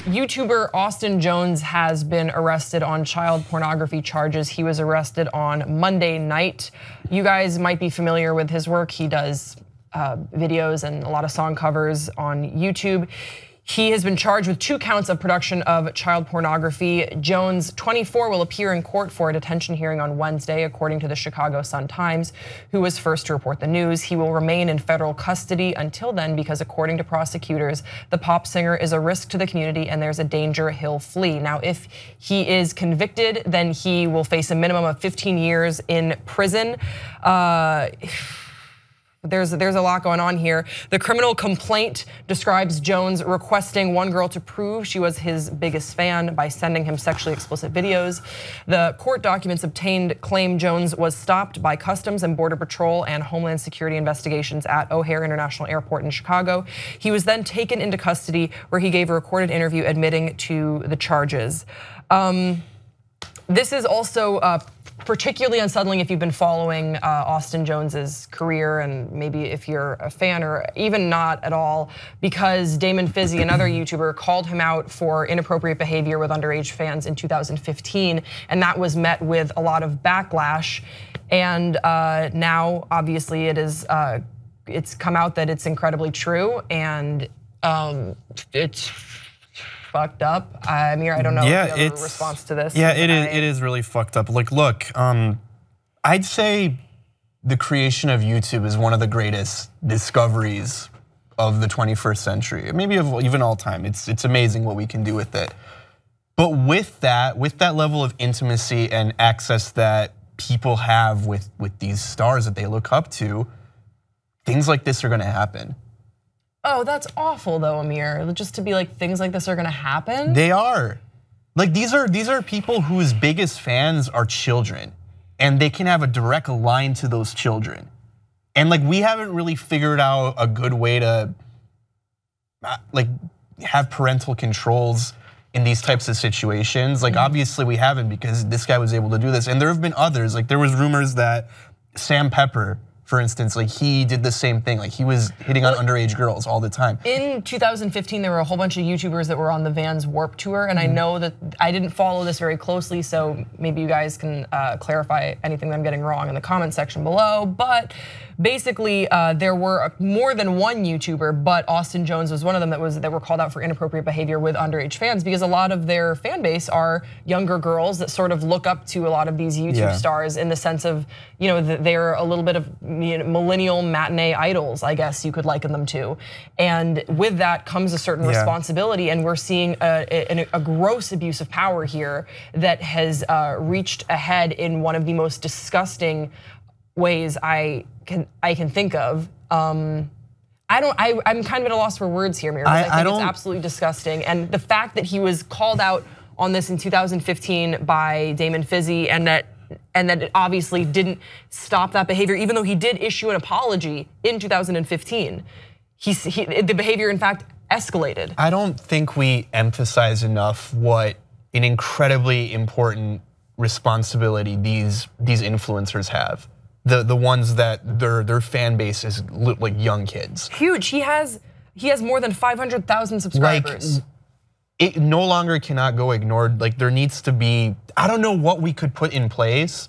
YouTuber Austin Jones has been arrested on child pornography charges. He was arrested on Monday night. You guys might be familiar with his work. He does videos and a lot of song covers on YouTube. He has been charged with 2 counts of production of child pornography. Jones, 24, will appear in court for a detention hearing on Wednesday, according to the Chicago Sun-Times, who was first to report the news. He will remain in federal custody until then because, according to prosecutors, the pop singer is a risk to the community and there's a danger he'll flee. Now, if he is convicted, then he will face a minimum of 15 years in prison. There's a lot going on here. The criminal complaint describes Jones requesting one girl to prove she was his biggest fan by sending him sexually explicit videos. The court documents obtained claim Jones was stopped by Customs and Border Patrol and Homeland Security investigations at O'Hare International Airport in Chicago. He was then taken into custody where he gave a recorded interview admitting to the charges. This is also particularly unsettling if you've been following Austin Jones's career, and maybe if you're a fan or even not at all, because Damon Fizzy, another YouTuber, called him out for inappropriate behavior with underage fans in 2015, and that was met with a lot of backlash. And now, obviously, it's come out that it's incredibly true, and it's fucked up. Amir, I don't know if you have a response to this. Yeah, it is really fucked up. Like, look, I'd say the creation of YouTube is one of the greatest discoveries of the 21st century, maybe of even all time. It's amazing what we can do with it. But with that level of intimacy and access that people have with these stars that they look up to, things like this are gonna happen. Oh, that's awful though, Amir. Just to be like, things like this are gonna happen? They are. Like, these are people whose biggest fans are children, and they can have a direct line to those children. And like, we haven't really figured out a good way to like have parental controls in these types of situations. Like, obviously we haven't, because this guy was able to do this. And there have been others. Like, there was rumors that Sam Pepper, for instance, like, he did the same thing. Like, he was hitting on underage girls all the time. In 2015, there were a whole bunch of YouTubers that were on the Vans Warped Tour, and I know that I didn't follow this very closely, so maybe you guys can clarify anything that I'm getting wrong in the comment section below. But basically, there were more than one YouTuber, but Austin Jones was one of them that were called out for inappropriate behavior with underage fans, because a lot of their fan base are younger girls that sort of look up to a lot of these YouTube stars in the sense of, they're a little bit of millennial matinee idols, I guess you could liken them to. And with that comes a certain responsibility, and we're seeing a gross abuse of power here that has reached a head in one of the most disgusting ways I can think of. I'm kind of at a loss for words here, Amir. I think it's absolutely disgusting. And the fact that he was called out on this in 2015 by Damon Fizzy, and that it obviously didn't stop that behavior, even though he did issue an apology in 2015. The behavior, in fact, escalated. I don't think we emphasize enough what an incredibly important responsibility these influencers have. The ones that their fan base is like young kids. Huge. He has more than 500,000 subscribers. Like, it no longer cannot go ignored. Like, there needs to be, I don't know what we could put in place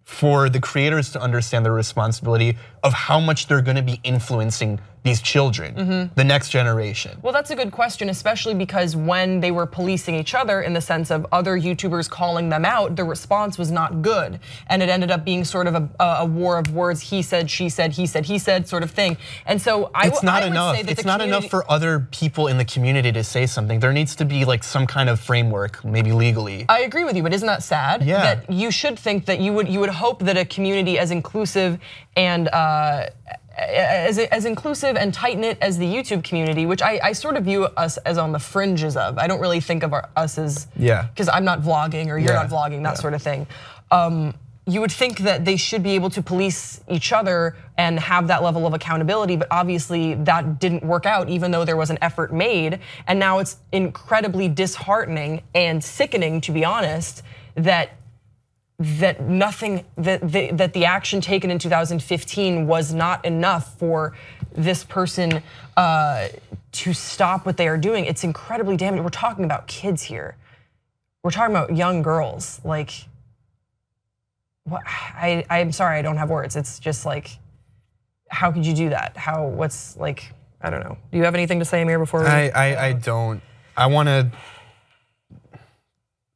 for the creators to understand their responsibility of how much they're gonna be influencing these children, the next generation. Well, that's a good question, especially because when they were policing each other in the sense of other YouTubers calling them out, the response was not good. And it ended up being sort of a war of words, he said, she said, he said sort of thing. And so it's not enough. It's not enough for other people in the community to say something. There needs to be like some kind of framework, maybe legally. I agree with you, but isn't that sad? Yeah. That you should think that you would hope that a community as inclusive and as inclusive and tight-knit as the YouTube community, which I sort of view us as on the fringes of. I don't really think of us as, because I'm not vlogging or you're not vlogging, that sort of thing. You would think that they should be able to police each other and have that level of accountability, but obviously that didn't work out, even though there was an effort made. And now it's incredibly disheartening and sickening, to be honest, that the action taken in 2015 was not enough for this person to stop what they are doing. It's incredibly damaging. We're talking about kids here. We're talking about young girls. Like, what? I'm sorry, I don't have words. It's just like, how could you do that? What's like, I don't know. Do you have anything to say, Amir, before we? I don't. I want to.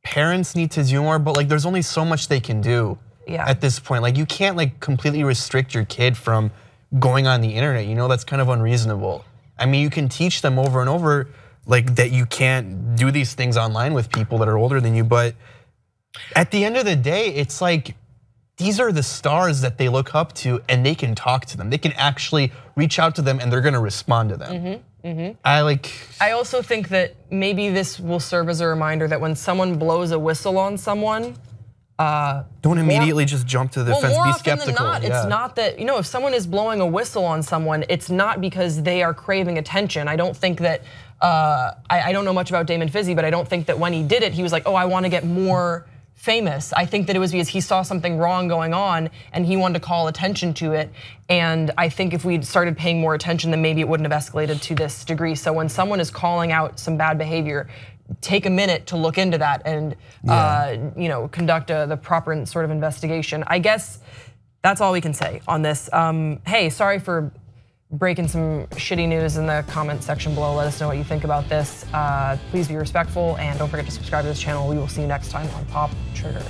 Parents need to do more, but like, there's only so much they can do at this point. Like, you can't like completely restrict your kid from going on the internet. You know, that's kind of unreasonable. I mean, you can teach them over and over like that you can't do these things online with people that are older than you, but at the end of the day, it's like, these are the stars that they look up to, and they can talk to them. They can actually reach out to them, and they're gonna respond to them. I also think that maybe this will serve as a reminder that when someone blows a whistle on someone, don't immediately just jump to the defense. More be often skeptical. than not, it's not that, you know, if someone is blowing a whistle on someone, it's not because they are craving attention. I don't think that, I don't know much about Damon Fizzy, but I don't think that when he did it, he was like, oh, I want to get more famous. I think that it was because he saw something wrong going on and he wanted to call attention to it. And I think if we'd started paying more attention, then maybe it wouldn't have escalated to this degree. So when someone is calling out some bad behavior, take a minute to look into that and you know, conduct the proper sort of investigation. I guess that's all we can say on this. Hey, sorry for breaking some shitty news in the comment section below. Let us know what you think about this. Please be respectful and don't forget to subscribe to this channel. We will see you next time on Pop Trigger.